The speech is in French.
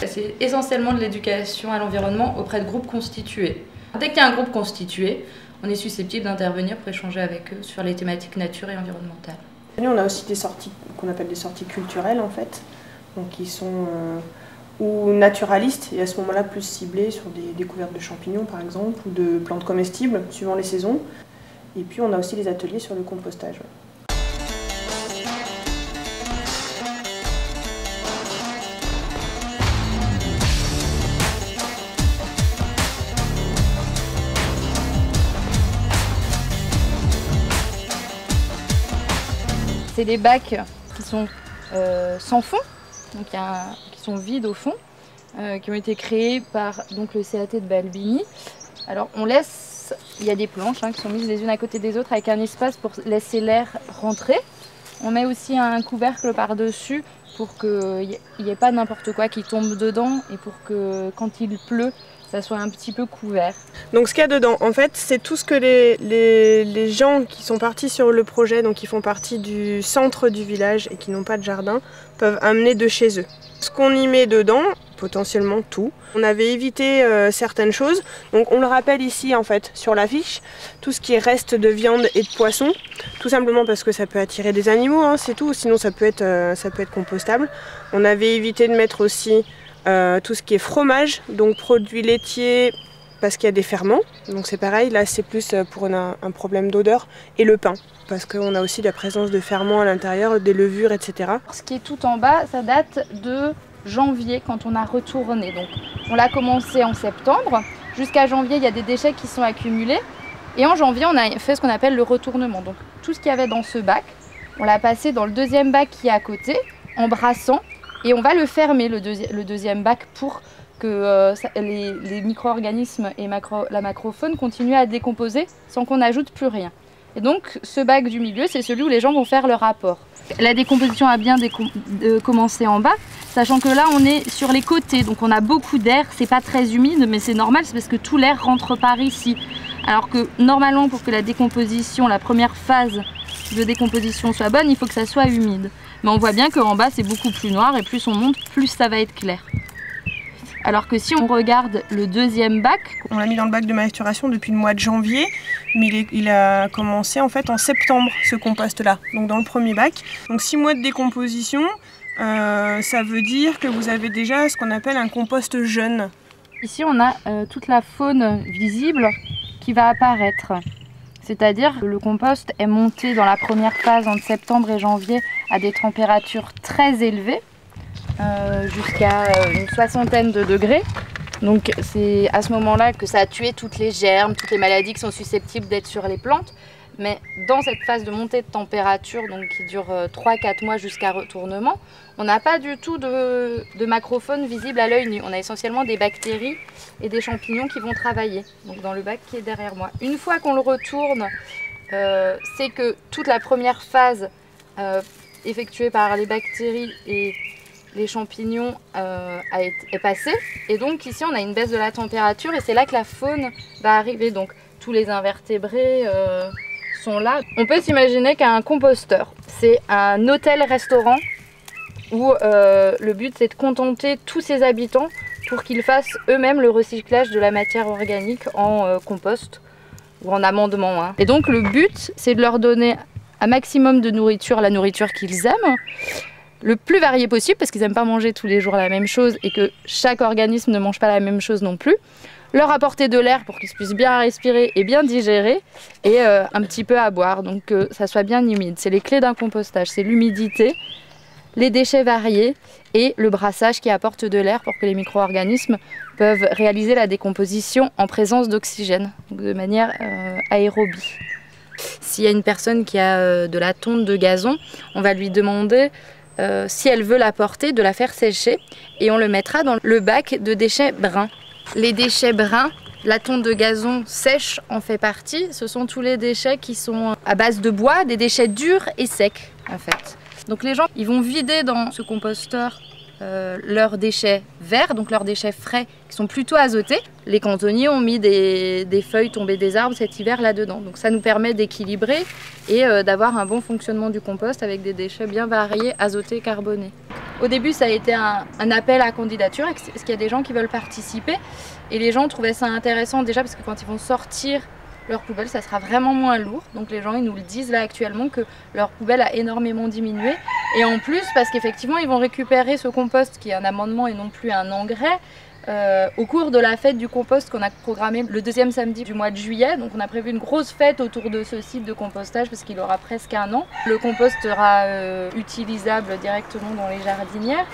C'est essentiellement de l'éducation à l'environnement auprès de groupes constitués. Dès qu'il y a un groupe constitué, on est susceptible d'intervenir pour échanger avec eux sur les thématiques nature et environnementales. On a aussi des sorties qu'on appelle des sorties culturelles en fait, donc qui sont ou naturalistes et à ce moment-là plus ciblées sur des découvertes de champignons par exemple ou de plantes comestibles suivant les saisons. Et puis on a aussi des ateliers sur le compostage. C'est des bacs qui sont sans fond, donc qui sont vides au fond, qui ont été créés par donc, le CAT de Balbigny. Alors on laisse, il y a des planches qui sont mises les unes à côté des autres avec un espace pour laisser l'air rentrer. On met aussi un couvercle par-dessus pour qu'il n'y ait pas n'importe quoi qui tombe dedans et pour que quand il pleut, ça soit un petit peu couvert. Donc ce qu'il y a dedans, en fait, c'est tout ce que les gens qui sont partis sur le projet, donc qui font partie du centre du village et qui n'ont pas de jardin, peuvent amener de chez eux. Ce qu'on y met dedans, potentiellement tout. On avait évité certaines choses, donc on le rappelle ici en fait sur l'affiche, tout ce qui est reste de viande et de poisson, tout simplement parce que ça peut attirer des animaux, c'est tout, sinon ça peut être compostable. On avait évité de mettre aussi tout ce qui est fromage, donc produits laitiers, parce qu'il y a des ferments, donc c'est pareil, là c'est plus pour un problème d'odeur, et le pain, parce qu'on a aussi la présence de ferments à l'intérieur, des levures, etc. Ce qui est tout en bas, ça date de janvier quand on a retourné, donc on l'a commencé en septembre, jusqu'à janvier il y a des déchets qui sont accumulés, et en janvier on a fait ce qu'on appelle le retournement, donc tout ce qu'il y avait dans ce bac, on l'a passé dans le deuxième bac qui est à côté, en brassant. Et on va le fermer, le deuxième bac, pour que les micro-organismes et la macrofaune continuent à décomposer sans qu'on n'ajoute plus rien. Et donc ce bac du milieu, c'est celui où les gens vont faire leur apport. La décomposition a bien commencé en bas, sachant que là on est sur les côtés, donc on a beaucoup d'air, c'est pas très humide, mais c'est normal, c'est parce que tout l'air rentre par ici. Alors que normalement pour que la décomposition, la première phase de décomposition soit bonne, il faut que ça soit humide. Mais on voit bien qu'en bas c'est beaucoup plus noir et plus on monte, plus ça va être clair. Alors que si on regarde le deuxième bac... On l'a mis dans le bac de maturation depuis le mois de janvier, mais il a commencé en fait en septembre ce compost-là, donc dans le premier bac. Donc 6 mois de décomposition, ça veut dire que vous avez déjà ce qu'on appelle un compost jeune. Ici on a toute la faune visible qui va apparaître. C'est-à-dire que le compost est monté dans la première phase entre septembre et janvier à des températures très élevées, jusqu'à une 60aine de degrés. Donc c'est à ce moment-là que ça a tué toutes les germes, toutes les maladies qui sont susceptibles d'être sur les plantes. Mais dans cette phase de montée de température, donc qui dure 3-4 mois jusqu'à retournement, on n'a pas du tout de macrofaune visible à l'œil nu. On a essentiellement des bactéries et des champignons qui vont travailler, donc dans le bac qui est derrière moi. Une fois qu'on le retourne, c'est que toute la première phase effectuée par les bactéries et les champignons est passée. Et donc ici on a une baisse de la température et c'est là que la faune va arriver. Donc tous les invertébrés sont là. On peut s'imaginer qu'un composteur, c'est un hôtel-restaurant où le but c'est de contenter tous ses habitants pour qu'ils fassent eux-mêmes le recyclage de la matière organique en compost ou en amendement. Et donc le but c'est de leur donner un maximum de nourriture, la nourriture qu'ils aiment, le plus varié possible parce qu'ils n'aiment pas manger tous les jours la même chose et que chaque organisme ne mange pas la même chose non plus. Leur apporter de l'air pour qu'ils puissent bien respirer et bien digérer et un petit peu à boire, donc que ça soit bien humide. C'est les clés d'un compostage, c'est l'humidité, les déchets variés et le brassage qui apporte de l'air pour que les micro-organismes peuvent réaliser la décomposition en présence d'oxygène, de manière aérobie. S'il y a une personne qui a de la tonte de gazon, on va lui demander si elle veut la porter, de la faire sécher et on le mettra dans le bac de déchets bruns. Les déchets bruns, la tonte de gazon sèche en fait partie. Ce sont tous les déchets qui sont à base de bois, des déchets durs et secs en fait. Donc les gens ils vont vider dans ce composteur leurs déchets verts, donc leurs déchets frais qui sont plutôt azotés. Les cantonniers ont mis des feuilles tombées des arbres cet hiver là-dedans. Donc ça nous permet d'équilibrer et d'avoir un bon fonctionnement du compost avec des déchets bien variés, azotés, carbonés. Au début, ça a été un appel à candidature, est-ce qu'il y a des gens qui veulent participer? Et les gens trouvaient ça intéressant déjà parce que quand ils vont sortir leur poubelle, ça sera vraiment moins lourd. Donc les gens, ils nous le disent là actuellement que leur poubelle a énormément diminué. Et en plus, parce qu'effectivement, ils vont récupérer ce compost qui est un amendement et non plus un engrais au cours de la fête du compost qu'on a programmée le deuxième samedi du mois de juillet. Donc on a prévu une grosse fête autour de ce site de compostage parce qu'il aura presque 1 an. Le compost sera utilisable directement dans les jardinières.